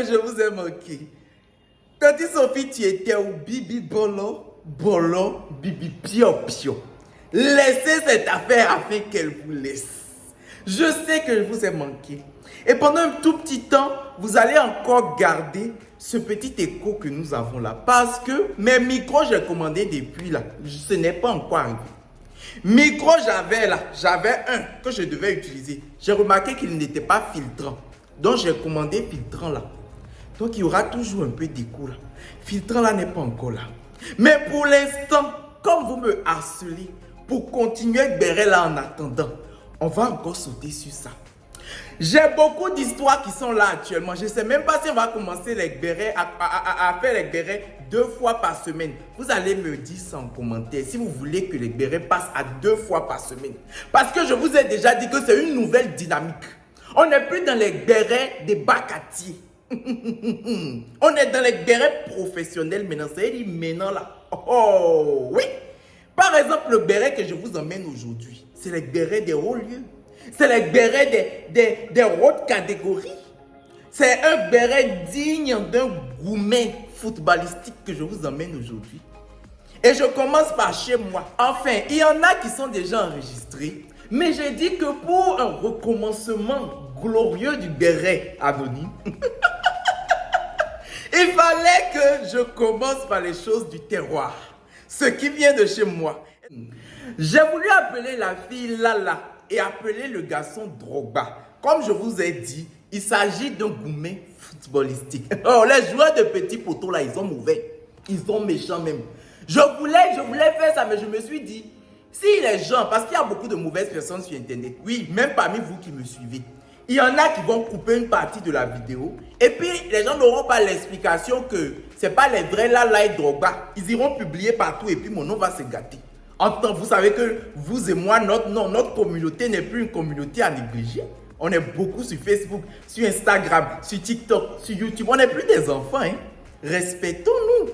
que je vous ai manqué. Tati Sophie, tu étais où? Bibi Bolo, Bolo, Bibi Pio Pio. Laissez cette affaire afin qu'elle vous laisse. Je sais que je vous ai manqué. Et pendant un tout petit temps, vous allez encore garder ce petit écho que nous avons là. Parce que mes micros, j'ai commandé depuis là. Ce n'est pas encore arrivé. Micro, j'avais un que je devais utiliser. J'ai remarqué qu'il n'était pas filtrant. Donc, j'ai commandé filtrant là. Donc, il y aura toujours un peu d'écho là. Filtrant là n'est pas encore là. Mais pour l'instant, comme vous me harcelez, pour continuer Béret là en attendant, on va encore sauter sur ça. J'ai beaucoup d'histoires qui sont là actuellement. Je ne sais même pas si on va commencer les bérets à faire les bérets 2 fois par semaine. Vous allez me dire ça en commentaire si vous voulez que les bérets passent à 2 fois par semaine. Parce que je vous ai déjà dit que c'est une nouvelle dynamique. On n'est plus dans les bérets des bacatiers. On est dans les bérets professionnels maintenant. C'est maintenant là. Oh oui. Par exemple, le béret que je vous emmène aujourd'hui, c'est les bérets des hauts lieux. C'est les bérets des hautes catégories. C'est un béret digne d'un gourmet footballistique que je vous emmène aujourd'hui. Et je commence par chez moi. Enfin, il y en a qui sont déjà enregistrés. Mais j'ai dit que pour un recommencement glorieux du béret anonyme, il fallait que je commence par les choses du terroir. Ce qui vient de chez moi. J'ai voulu appeler la fille Lala et appeler le garçon Drogba. Comme je vous ai dit, il s'agit d'un gourmet footballistique. Oh, les joueurs de petits poteaux là, ils sont mauvais. Ils sont méchants même. Je voulais faire ça, mais je me suis dit, si les gens, parce qu'il y a beaucoup de mauvaises personnes sur Internet, oui, même parmi vous qui me suivez, il y en a qui vont couper une partie de la vidéo et puis les gens n'auront pas l'explication que ce n'est pas les vrais Lala et Drogba. Ils iront publier partout et puis mon nom va se gâter. En temps, vous savez que vous et moi, notre communauté n'est plus une communauté à négliger. On est beaucoup sur Facebook, sur Instagram, sur TikTok, sur YouTube. On n'est plus des enfants, hein. Respectons-nous.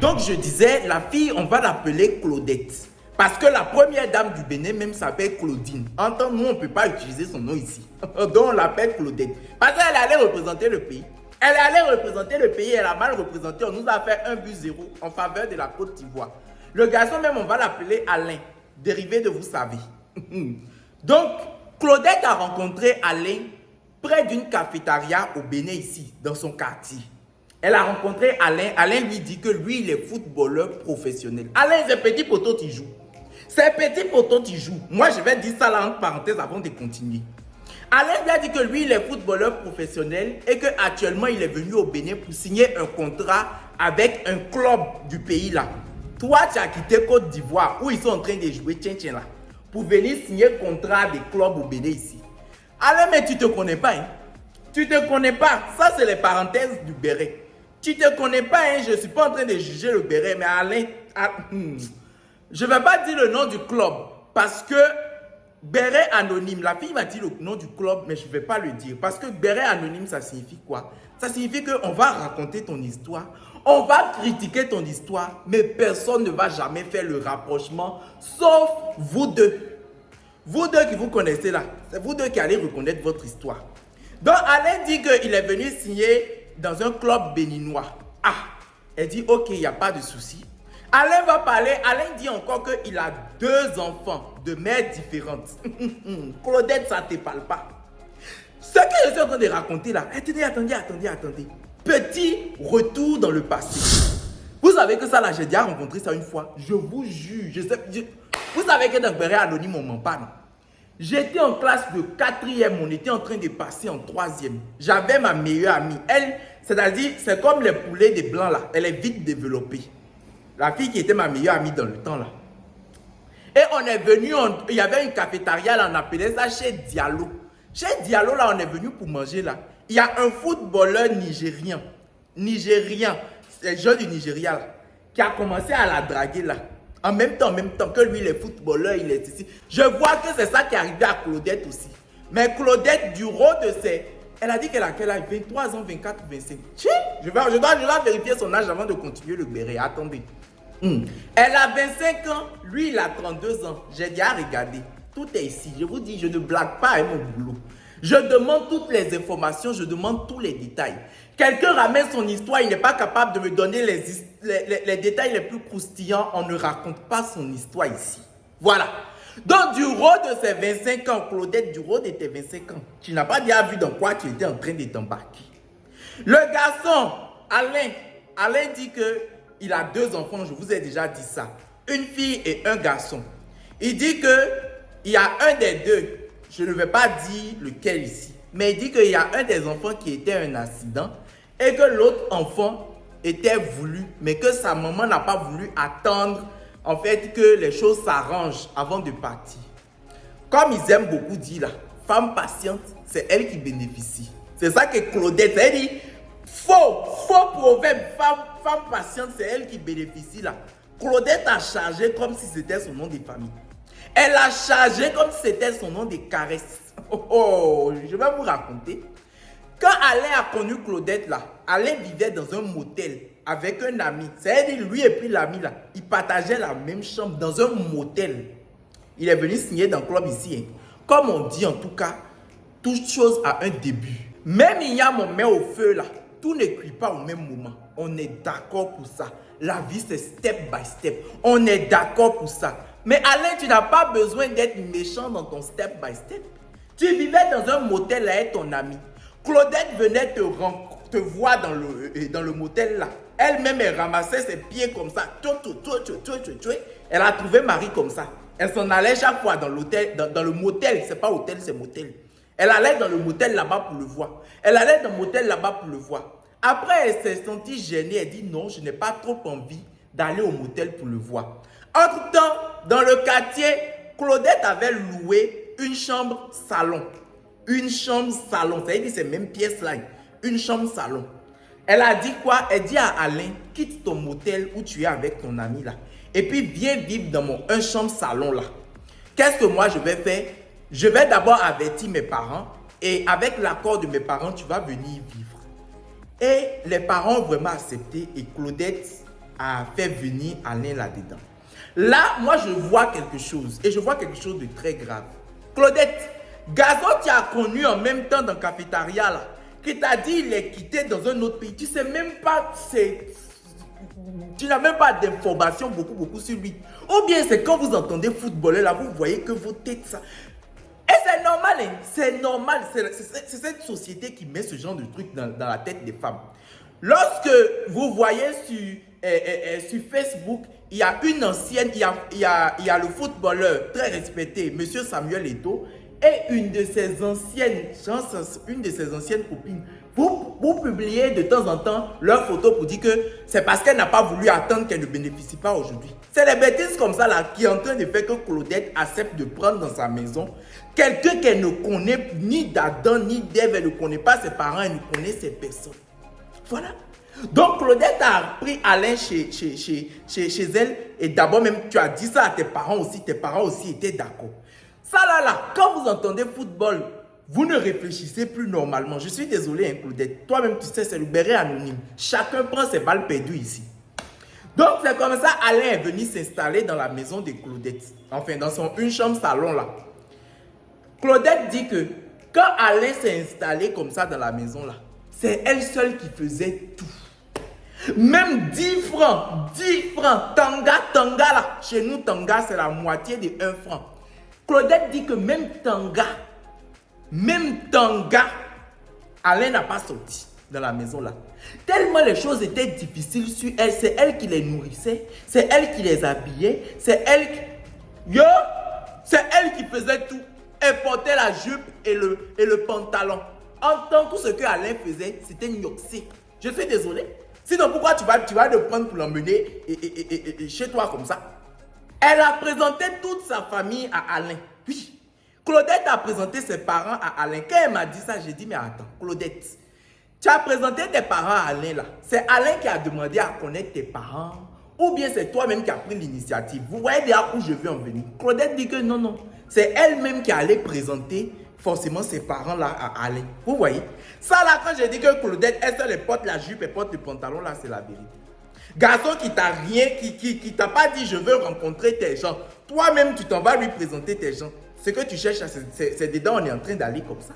Donc, je disais, la fille, on va l'appeler Claudette. Parce que la première dame du Bénin même s'appelle Claudine. En temps, nous, on ne peut pas utiliser son nom ici. Donc, on l'appelle Claudette. Parce qu'elle allait représenter le pays. Elle allait représenter le pays, elle a mal représenté. On nous a fait 1-0 en faveur de la Côte d'Ivoire. Le garçon même, on va l'appeler Alain, dérivé de vous savez. Donc, Claudette a rencontré Alain près d'une cafétéria au Bénin ici, dans son quartier. Elle a rencontré Alain. Alain lui dit que lui, il est footballeur professionnel. Alain, c'est petit poteau qui joue. C'est petit poteau qui joue. Moi, je vais dire ça là entre parenthèses avant de continuer. Alain lui a dit que lui, il est footballeur professionnel et qu'actuellement, il est venu au Bénin pour signer un contrat avec un club du pays là. Toi, tu as quitté Côte d'Ivoire où ils sont en train de jouer tien là pour venir signer contrat des clubs au Bénin ici. Alain, mais tu ne te connais pas, hein? Tu ne te connais pas. Ça, c'est les parenthèses du béret. Tu ne te connais pas, hein? Je ne suis pas en train de juger le béret, mais Alain, je ne vais pas dire le nom du club parce que béret anonyme, la fille m'a dit le nom du club, mais je ne vais pas le dire parce que béret anonyme, ça signifie quoi? Ça signifie qu'on va raconter ton histoire, on va critiquer ton histoire, mais personne ne va jamais faire le rapprochement, sauf vous deux. Vous deux qui vous connaissez là, c'est vous deux qui allez reconnaître votre histoire. Donc Alain dit qu'il est venu signer dans un club béninois. Ah, elle dit ok, il n'y a pas de souci. Alain va parler, Alain dit encore qu'il a 2 enfants de mères différentes. Claudette, ça ne te parle pas. Ce que je suis en train de raconter là, attendez. Petit retour dans le passé. Vous savez que ça là, j'ai déjà rencontré ça une fois. Je vous jure, vous savez que dans le béret anonyme, on ne ment pas, non? J'étais en classe de 4e, on était en train de passer en 3e. J'avais ma meilleure amie. Elle, c'est-à-dire, c'est comme les poulets des blancs là. Elle est vite développée. La fille qui était ma meilleure amie dans le temps là. Et on est venu, il y avait une cafétéria là, on appelait ça chez Diallo. Chez Diallo là, on est venu pour manger là. Il y a un footballeur nigérien, c'est le jeune du Nigeria là, qui a commencé à la draguer là. En même temps que lui, il est footballeur, il est ici. Je vois que c'est ça qui est arrivé à Claudette aussi. Mais Claudette, du rôle de ses... Elle a dit qu'elle a quel âge? 23 ans, 24, 25. Je dois vérifier son âge avant de continuer le béret. Attendez. Elle a 25 ans, lui, il a 32 ans. J'ai déjà regardé. Tout est ici. Je vous dis, je ne blague pas avec mon boulot. Je demande toutes les informations, je demande tous les détails. Quelqu'un ramène son histoire, il n'est pas capable de me donner les détails les plus croustillants. On ne raconte pas son histoire ici. Voilà. Donc, du rôle de ses 25 ans, Claudette, du rôle de tes 25 ans, tu n'as pas déjà vu dans quoi tu étais en train de t'embarquer. Le garçon, Alain dit qu'il a 2 enfants, je vous ai déjà dit ça. Une fille et un garçon. Il dit qu'il y a un des deux, je ne vais pas dire lequel ici, mais il dit qu'il y a un des enfants qui était un accident et que l'autre enfant était voulu, mais que sa maman n'a pas voulu attendre en fait que les choses s'arrangent avant de partir. Comme ils aiment beaucoup dire là, femme patiente, c'est elle qui bénéficie. C'est ça que Claudette a dit. Faux proverbe, femme patiente, c'est elle qui bénéficie là. Claudette a chargé comme si c'était son nom de famille. Elle a chargé comme si c'était son nom de caresse. Je vais vous raconter. Quand Alain a connu Claudette là, Alain vivait dans un motel avec un ami. C'est-à-dire lui et puis l'ami là, ils partageaient la même chambre dans un motel. Il est venu signer dans le club ici. Comme on dit en tout cas, toute chose a un début. Même il y a mon main au feu là, tout ne cuit pas au même moment. On est d'accord pour ça. La vie c'est step by step. On est d'accord pour ça. Mais Alain, tu n'as pas besoin d'être méchant dans ton step by step. Tu vivais dans un motel avec ton ami. Claudette venait te voir dans le motel là. Elle-même, elle ramassait ses pieds comme ça. Elle a trouvé Marie comme ça. Elle s'en allait chaque fois dans l'hôtel, dans le motel. C'est pas hôtel, c'est motel. Elle allait dans le motel là-bas pour le voir. Elle allait dans le motel là-bas pour le voir. Après, elle s'est sentie gênée. Elle dit non, je n'ai pas trop envie d'aller au motel pour le voir. Entre-temps, dans le quartier, Claudette avait loué une chambre salon. Une chambre salon. Ça veut dire ces mêmes pièces-là. Une chambre salon. Elle a dit quoi? Elle dit à Alain, quitte ton motel où tu es avec ton ami là. Et puis viens vivre dans mon un chambre salon là. Qu'est-ce que moi je vais faire? Je vais d'abord avertir mes parents. Et avec l'accord de mes parents, tu vas venir vivre. Et les parents ont vraiment accepté. Et Claudette a fait venir Alain là-dedans. Là, moi je vois quelque chose. Et je vois quelque chose de très grave. Claudette, garçon tu as connu en même temps dans le cafétéria là, qui t'a dit il est quitté dans un autre pays. Tu sais même pas, tu n'as même pas d'informations beaucoup sur lui. Ou bien c'est quand vous entendez footballer là, vous voyez que vos têtes ça. Et c'est normal, hein? C'est normal. C'est cette société qui met ce genre de truc dans la tête des femmes. Lorsque vous voyez sur Facebook, il y a une ancienne, il y a le footballeur très respecté, Monsieur Samuel Eto'o, et une de ses anciennes copines. Vous publiez de temps en temps leurs photos pour dire que c'est parce qu'elle n'a pas voulu attendre qu'elle ne bénéficie pas aujourd'hui. C'est les bêtises comme ça là qui est en train de faire que Claudette accepte de prendre dans sa maison quelqu'un qu'elle ne connaît ni d'Adam ni d'Ève, elle ne connaît pas ses parents, elle ne connaît ses personnes. Voilà. Donc Claudette a pris Alain chez elle et d'abord même tu as dit ça à tes parents aussi étaient d'accord. Ça là, quand vous entendez football, vous ne réfléchissez plus normalement. Je suis désolé, hein, Claudette. Toi-même, tu sais, c'est le béret anonyme. Chacun prend ses balles perdues ici. Donc, c'est comme ça, Alain est venu s'installer dans la maison de Claudette. Enfin, dans une chambre salon là. Claudette dit que quand Alain s'est installé comme ça dans la maison là, c'est elle seule qui faisait tout. Même 10 francs, tanga là. Chez nous, tanga, c'est la moitié de 1 franc. Claudette dit que même tanga, Alain n'a pas sorti dans la maison là. Tellement les choses étaient difficiles sur elle, c'est elle qui les nourrissait, c'est elle qui les habillait, c'est elle qui faisait tout. Elle portait la jupe et le pantalon. En tant que tout ce que Alain faisait, c'était nyoxé. Je suis désolé. Sinon, pourquoi tu vas le prendre pour l'emmener chez toi comme ça? Elle a présenté toute sa famille à Alain. Oui. Claudette a présenté ses parents à Alain. Quand elle m'a dit ça, j'ai dit, mais attends, Claudette, tu as présenté tes parents à Alain là. C'est Alain qui a demandé à connaître tes parents ou bien c'est toi-même qui as pris l'initiative. Vous voyez déjà où je veux en venir. Claudette dit que non. C'est elle-même qui allait présenter forcément ses parents là à Alain. Vous voyez. Ça là, quand j'ai dit que Claudette, elle seule porte la jupe et porte le pantalon là, c'est la vérité. Garçon qui t'a rien, qui t'a pas dit je veux rencontrer tes gens. Toi-même, tu t'en vas lui présenter tes gens. Ce que tu cherches, c'est dedans, on est en train d'aller comme ça.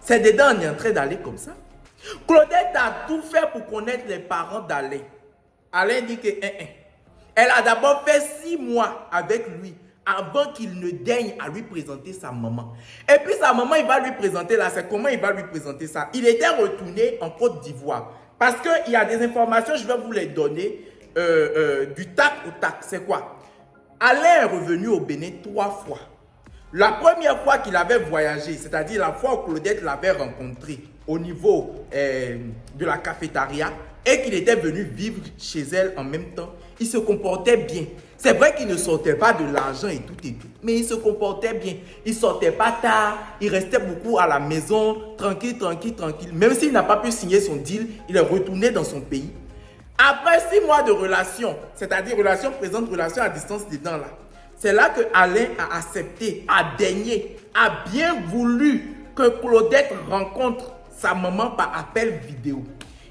C'est dedans, on est en train d'aller comme ça. Claudette a tout fait pour connaître les parents d'Alain. Alain dit que elle a d'abord fait 6 mois avec lui avant qu'il ne daigne à lui présenter sa maman. Et puis sa maman, il va lui présenter là, c'est comment il va lui présenter ça. Il était retourné en Côte d'Ivoire. Parce qu'il y a des informations, je vais vous les donner du tac au tac. C'est quoi? Alain est revenu au Bénin 3 fois. La première fois qu'il avait voyagé, c'est-à-dire la fois où Claudette l'avait rencontré au niveau de la cafétéria et qu'il était venu vivre chez elle en même temps, il se comportait bien. C'est vrai qu'il ne sortait pas de l'argent et tout, mais il se comportait bien. Il ne sortait pas tard, il restait beaucoup à la maison, tranquille. Même s'il n'a pas pu signer son deal, il est retourné dans son pays. Après 6 mois de relation, c'est-à-dire relation présente, relation à distance dedans là, c'est là que Alain a accepté, a daigné, a bien voulu que Claudette rencontre sa maman par appel vidéo.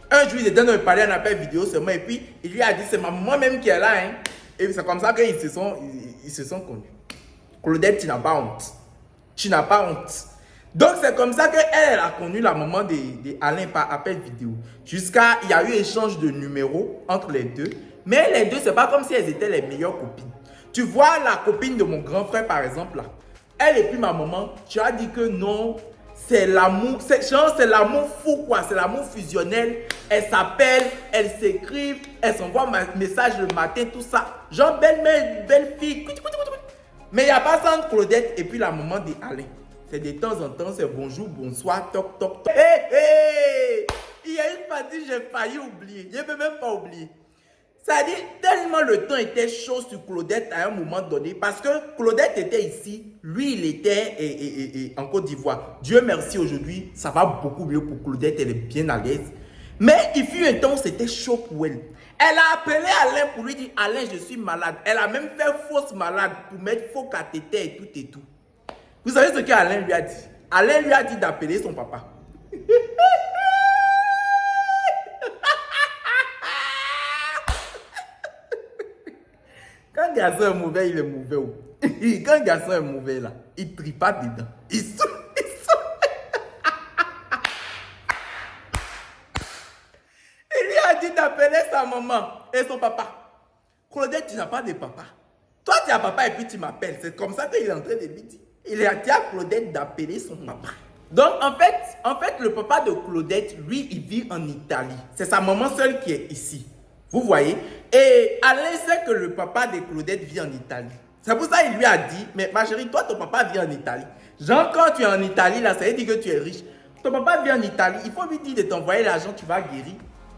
Un jour, il était dans le palais en appel vidéo seulement et puis il lui a dit, c'est ma maman même qui est là. Hein. Et c'est comme ça qu'ils se sont connus. Claudette, tu n'as pas honte. Tu n'as pas honte. Donc c'est comme ça qu'elle a connu la maman d'Alain par appel vidéo. Jusqu'à, il y a eu échange de numéros entre les deux. Mais les deux, c'est pas comme si elles étaient les meilleures copines. Tu vois la copine de mon grand frère par exemple là. Elle et puis ma maman, tu as dit que non. C'est l'amour, c'est l'amour fou quoi, c'est l'amour fusionnel. Elles s'appellent, elles s'écrivent, elles s'envoient un message le matin, tout ça. Genre belle fille. Mais il n'y a pas ça entre Claudette et puis la maman d'Alain. C'est de temps en temps, c'est bonjour, bonsoir, toc. Il y a une partie, j'ai failli oublier. Je ne peux même pas oublier. C'est-à-dire, tellement le temps était chaud sur Claudette à un moment donné, parce que Claudette était ici, lui il était en Côte d'Ivoire. Dieu merci, aujourd'hui, ça va beaucoup mieux pour Claudette, elle est bien à l'aise. Mais il fut un temps où c'était chaud pour elle. Elle a appelé Alain pour lui dire, Alain, je suis malade. Elle a même fait fausse malade pour mettre faux cathéter et tout. Vous savez ce qu'Alain lui a dit? Alain lui a dit d'appeler son papa. Quand un garçon est mauvais, il est mauvais. Quand un garçon est mauvais, là, il ne trie pas dedans. Il lui a dit d'appeler sa maman et son papa. Claudette, tu n'as pas de papa. Toi, tu as papa et puis tu m'appelles. C'est comme ça qu'il est en train de lui dire. Il a dit à Claudette d'appeler son papa. Donc, en fait, le papa de Claudette, lui, il vit en Italie. C'est sa maman seule qui est ici. Vous voyez? Et Alain sait que le papa de Claudette vit en Italie. C'est pour ça qu'il lui a dit, mais ma chérie, toi, ton papa vit en Italie. Genre, quand tu es en Italie, là, ça veut dire que tu es riche. Ton papa vit en Italie. Il faut lui dire de t'envoyer l'argent, tu vas guérir.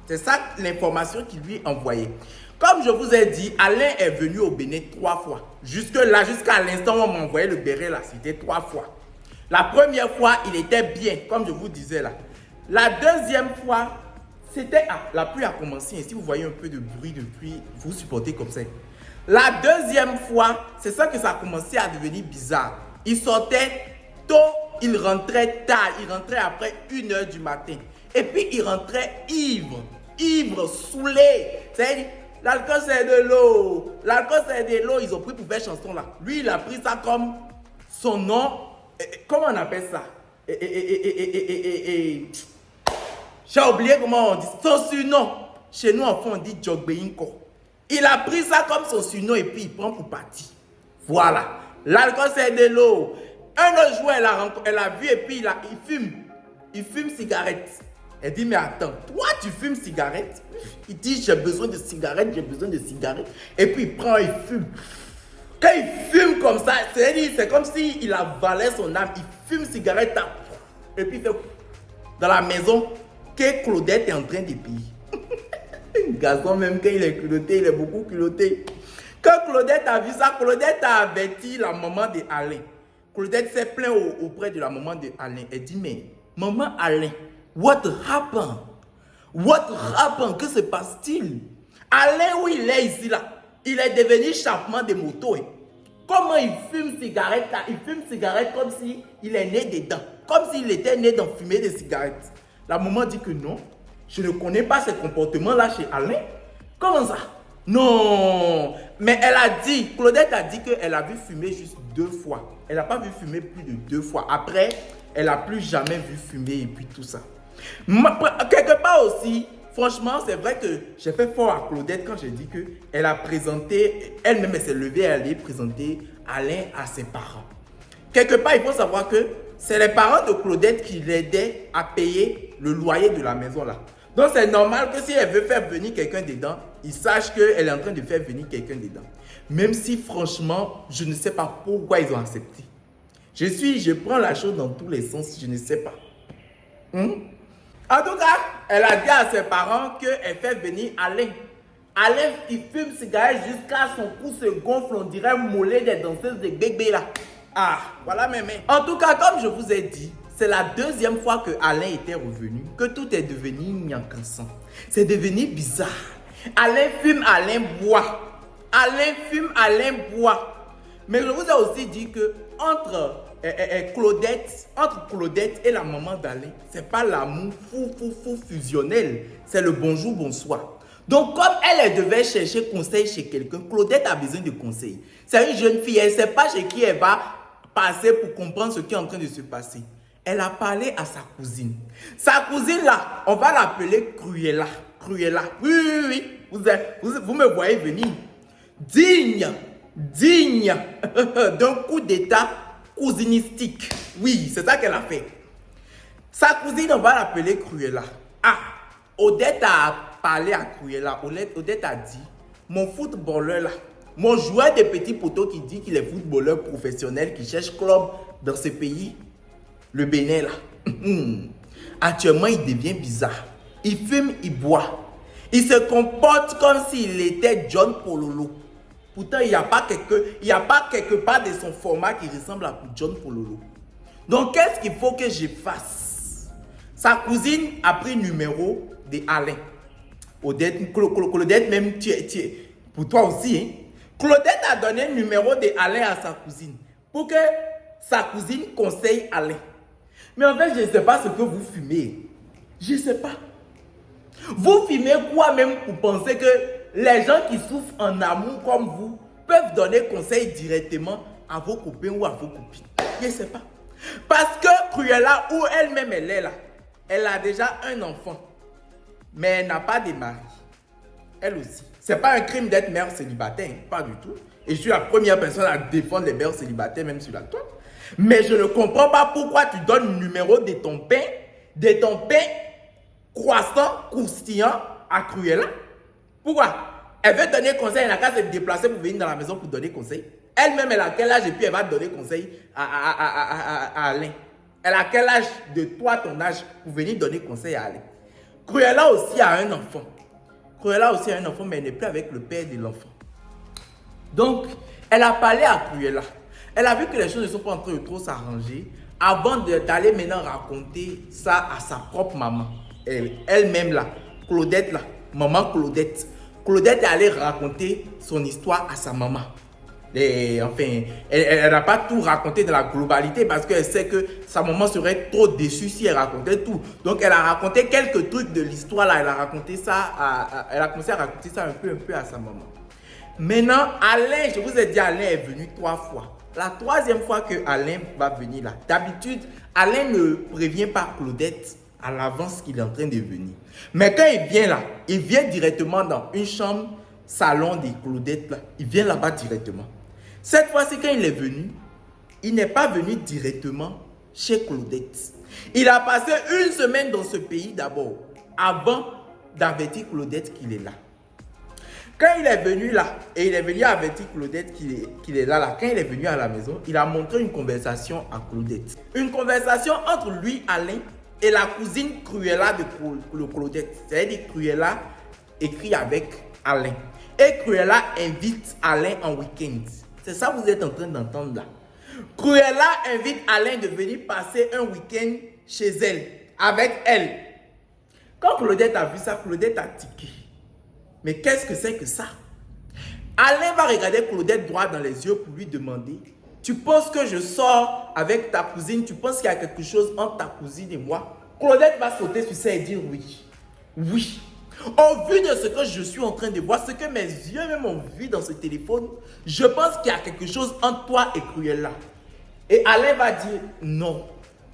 C'est ça l'information qu'il lui envoyait. Comme je vous ai dit, Alain est venu au Bénin 3 fois. Jusqu'à l'instant où on m'a envoyé le béret, là, c'était 3 fois. La première fois, il était bien, comme je vous disais là. La deuxième fois, c'était... Ah, la pluie a commencé. Et si vous voyez un peu de bruit de pluie, vous supportez comme ça. La deuxième fois, c'est ça que ça a commencé à devenir bizarre. Il sortait tôt, il rentrait tard. Il rentrait après 1h du matin. Et puis, il rentrait ivre, saoulé. C'est-à-dire, l'alcool c'est de l'eau. L'alcool c'est de l'eau. Ils ont pris pour faire chanson là. Lui, il a pris ça comme son nom. Comment on appelle ça? J'ai oublié comment on dit. Son surnom. Chez nous, en France, on dit Djogbeinko. Il a pris ça comme son surnom et puis il prend pour partir. Voilà. L'alcool, c'est de l'eau. Un autre jour, elle a vu et puis il fume. Il fume cigarette. Elle dit, mais attends, toi, tu fumes cigarette? Il dit, j'ai besoin de cigarette, j'ai besoin de cigarette. Et puis il prend, il fume. Quand il fume comme ça, c'est comme s'il avalait son âme. Il fume cigarette et puis il fait dans la maison que Claudette est en train de payer. Un garçon, même quand il est culotté, il est beaucoup culotté. Quand Claudette a vu ça, Claudette a averti la maman d'Alain. Claudette s'est plaint auprès de la maman d'Alain. Elle dit, mais maman Alain, what happened? What happened? Que se passe-t-il? Alain, où il est ici, là, il est devenu chapement de moto. Hein. Comment il fume cigarette là? Il fume cigarette comme s'il est né dedans. Comme s'il était né dans fumer des cigarettes. La maman dit que non. Je ne connais pas ce comportement là chez Alain. Comment ça? Non. Mais elle a dit, Claudette a dit qu'elle a vu fumer juste 2 fois. Elle n'a pas vu fumer plus de 2 fois. Après, elle n'a plus jamais vu fumer et puis tout ça. Quelque part aussi, franchement, c'est vrai que j'ai fait fort à Claudette quand j'ai dit qu'elle a présenté, elle-même elle s'est levée, elle allait présenter Alain à ses parents. Quelque part, il faut savoir que c'est les parents de Claudette qui l'aidaient à payer le loyer de la maison là. Donc c'est normal que si elle veut faire venir quelqu'un dedans, ils sachent qu'elle est en train de faire venir quelqu'un dedans. Même si franchement, je ne sais pas pourquoi ils ont accepté. Je prends la chose dans tous les sens, je ne sais pas. En tout cas, elle a dit à ses parents qu'elle fait venir Alain. Alain, il fume cigarette jusqu'à son cou se gonfle, on dirait mollet des danseuses de bébé là. Ah, voilà mes mains. En tout cas, comme je vous ai dit, c'est la 2e fois que Alain était revenu, que tout est devenu nyankassant. C'est devenu bizarre. Alain fume, Alain boit. Alain fume, Alain boit. Mais je vous ai aussi dit que entre Claudette et la maman d'Alain, c'est pas l'amour fou fusionnel, c'est le bonjour, bonsoir. Donc comme elle devait chercher conseil chez quelqu'un, Claudette a besoin de conseils. C'est une jeune fille, elle ne sait pas chez qui elle va passer pour comprendre ce qui est en train de se passer. Elle a parlé à sa cousine. Sa cousine là, on va l'appeler Cruella. Cruella. Oui. Vous me voyez venir. Digne d'un coup d'état cousinistique. Oui, c'est ça qu'elle a fait. Sa cousine, on va l'appeler Cruella. Ah, Odette a parlé à Cruella. Odette a dit, mon footballeur là, mon joueur de petits poteaux qui dit qu'il est footballeur professionnel, qui cherche club dans ce pays, le Bénin là. Actuellement, il devient bizarre. Il fume, il boit. Il se comporte comme s'il était John Pololo. Pourtant, il n'y a pas quelque part de son format qui ressemble à John Pololo. Donc, qu'est-ce qu'il faut que je fasse? Sa cousine a pris le numéro de Alain. Claudette, même pour toi aussi, hein? Claudette a donné le numéro de Alain à sa cousine pour que sa cousine conseille Alain. Mais en fait, je ne sais pas ce que vous fumez. Je ne sais pas. Vous fumez quoi même pour penser que les gens qui souffrent en amour comme vous peuvent donner conseil directement à vos copains ou à vos copines? Je ne sais pas. Parce que Cruella, où elle-même elle est là, elle a déjà un enfant. Mais elle n'a pas de mari. Elle aussi. Ce n'est pas un crime d'être mère célibataire, pas du tout. Et je suis la première personne à défendre les mères célibataires, même sur la toile. Mais je ne comprends pas pourquoi tu donnes le numéro de ton pain croissant, croustillant à Cruella. Pourquoi? Elle veut donner conseil, elle n'a qu'à se déplacer pour venir dans la maison pour donner conseil. Elle-même, elle a quel âge et puis elle va donner conseil à Alain. Elle a quel âge de toi, ton âge, pour venir donner conseil à Alain? Cruella aussi a un enfant. Cruella aussi a un enfant, mais elle n'est plus avec le père de l'enfant. Donc, elle a parlé à Cruella. Elle a vu que les choses ne sont pas en train de trop s'arranger avant d'aller maintenant raconter ça à sa propre maman. Elle-même là, Claudette là, maman Claudette. Claudette est allée raconter son histoire à sa maman. Et enfin, elle n'a pas tout raconté dans la globalité parce qu'elle sait que sa maman serait trop déçue si elle racontait tout. Donc, elle a raconté quelques trucs de l'histoire là. Elle a raconté ça, elle a commencé à raconter ça un peu à sa maman. Maintenant, Alain, je vous ai dit, Alain est venu 3 fois. La 3e fois que Alain va venir là, d'habitude, Alain ne prévient pas Claudette à l'avance qu'il est en train de venir. Mais quand il vient là, il vient directement dans une chambre, salon de Claudette là. Il vient là-bas directement. Cette fois-ci, quand il est venu, il n'est pas venu directement chez Claudette. Il a passé 1 semaine dans ce pays d'abord, avant d'avertir Claudette qu'il est là. Quand il est venu là, et il est venu avertir Claudette qu'il est là, quand il est venu à la maison, il a montré une conversation à Claudette. Une conversation entre lui, Alain, et la cousine Cruella de Claudette. C'est-à-dire que Cruella écrit avec Alain. Et Cruella invite Alain en week-end. C'est ça que vous êtes en train d'entendre là. Cruella invite Alain de venir passer un week-end chez elle, avec elle. Quand Claudette a vu ça, Claudette a tiqué. Mais qu'est-ce que c'est que ça? Alain va regarder Claudette droit dans les yeux pour lui demander, tu penses que je sors avec ta cousine? Tu penses qu'il y a quelque chose entre ta cousine et moi? Claudette va sauter sur ça et dire oui. Oui. Au vu de ce que je suis en train de voir, ce que mes yeux même ont vu dans ce téléphone, je pense qu'il y a quelque chose entre toi et Cruella. Et Alain va dire non,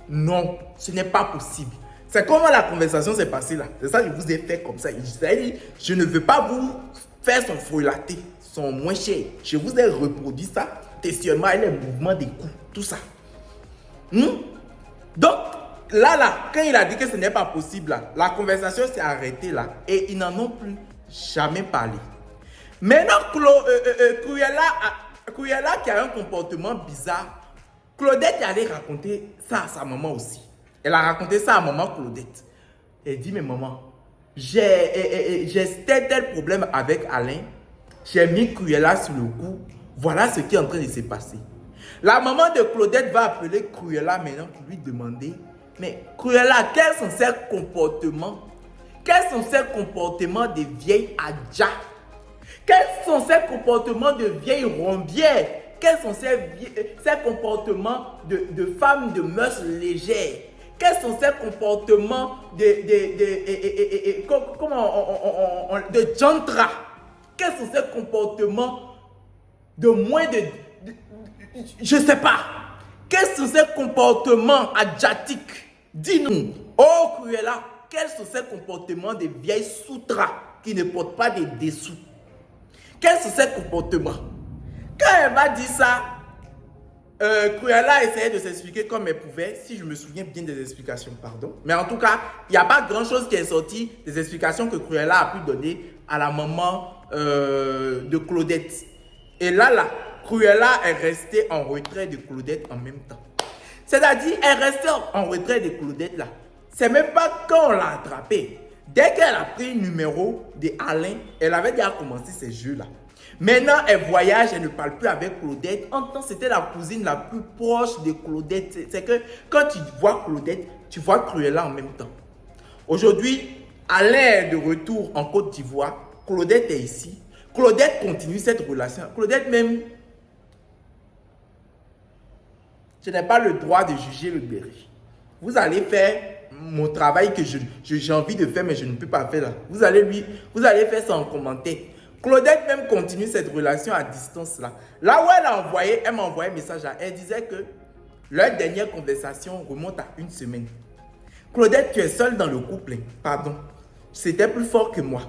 non, ce n'est pas possible. C'est comment la conversation s'est passée là. C'est ça que je vous ai fait comme ça. Je ne veux pas vous faire son frelaté, son moins cher. Je vous ai reproduit ça, questionnement et les mouvements des coups, tout ça. Donc, là, quand il a dit que ce n'est pas possible, là, la conversation s'est arrêtée là et ils n'en ont plus jamais parlé. Maintenant, Cruella qui a un comportement bizarre, Claudette est allée raconter ça à sa maman aussi. Elle a raconté ça à maman Claudette. Elle dit, mais maman, j'ai tel problème avec Alain. J'ai mis Cruella sur le coup. Voilà ce qui est en train de se passer. La maman de Claudette va appeler Cruella maintenant pour lui demander, mais Cruella, quels sont ses comportements? Quels sont ses comportements de vieille adja? Quels sont ses comportements de vieille rombière? Quels sont ses comportements de femme de mœurs légères? Quels sont ses comportements de jantra? Quels sont ses comportements de moins de je ne sais pas. Quels sont ses comportements adjatiques? Dis-nous. Oh Cruella, quels sont ses comportements de vieilles soutras qui ne portent pas des dessous? Quels sont ses comportements? Quand elle va dire ça, Cruella essayait de s'expliquer comme elle pouvait, si je me souviens bien des explications, pardon. Mais en tout cas, il n'y a pas grand-chose qui est sorti des explications que Cruella a pu donner à la maman de Claudette. Et là, Cruella est restée en retrait de Claudette en même temps. C'est-à-dire, elle est restée en retrait de Claudette là. C'est même pas quand on l'a attrapée. Dès qu'elle a pris le numéro de Alain, elle avait déjà commencé ces jeux-là. Maintenant, elle voyage, elle ne parle plus avec Claudette. En temps, c'était la cousine la plus proche de Claudette. C'est que quand tu vois Claudette, tu vois Cruella en même temps. Aujourd'hui, Alain est de retour en Côte d'Ivoire. Claudette est ici. Claudette continue cette relation. Claudette même, je n'ai pas le droit de juger le béret. Vous allez faire mon travail que j'ai envie de faire, mais je ne peux pas faire là. Vous allez faire ça en commentaire. Claudette même continue cette relation à distance là. Là où elle m'a envoyé un message là. Elle disait que leur dernière conversation remonte à une semaine. Claudette, tu es seule dans le couple. Pardon. C'était plus fort que moi.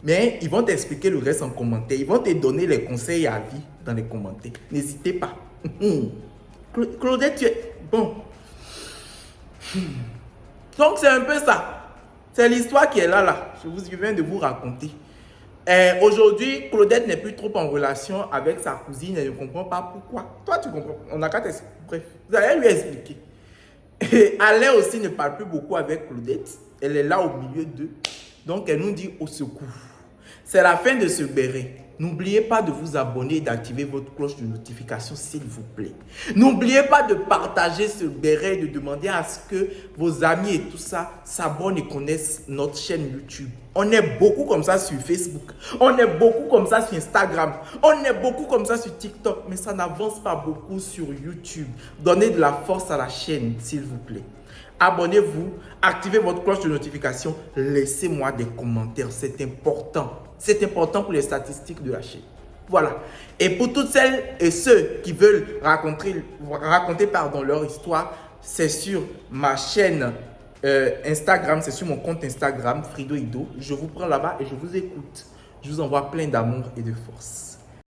Mais ils vont t'expliquer le reste en commentaire. Ils vont te donner les conseils à vie dans les commentaires. N'hésitez pas. Claudette, tu es... Bon. Donc, c'est un peu ça. C'est l'histoire qui est là. Je viens de vous raconter. Aujourd'hui, Claudette n'est plus trop en relation avec sa cousine. Elle ne comprend pas pourquoi. Toi, tu comprends. On n'a qu'à t'expliquer. Bref, vous allez lui expliquer. Et Alain aussi ne parle plus beaucoup avec Claudette. Elle est là au milieu d'eux. Donc, elle nous dit au secours. C'est la fin de ce béret. N'oubliez pas de vous abonner et d'activer votre cloche de notification, s'il vous plaît. N'oubliez pas de partager ce béret, de demander à ce que vos amis et tout ça s'abonnent et connaissent notre chaîne YouTube. On est beaucoup comme ça sur Facebook. On est beaucoup comme ça sur Instagram. On est beaucoup comme ça sur TikTok. Mais ça n'avance pas beaucoup sur YouTube. Donnez de la force à la chaîne, s'il vous plaît. Abonnez-vous, activez votre cloche de notification, laissez-moi des commentaires, c'est important. C'est important pour les statistiques de la chaîne. Voilà. Et pour toutes celles et ceux qui veulent raconter leur histoire, c'est sur ma chaîne Instagram, c'est sur mon compte Instagram, Frido Ido. Je vous prends là-bas et je vous écoute. Je vous envoie plein d'amour et de force.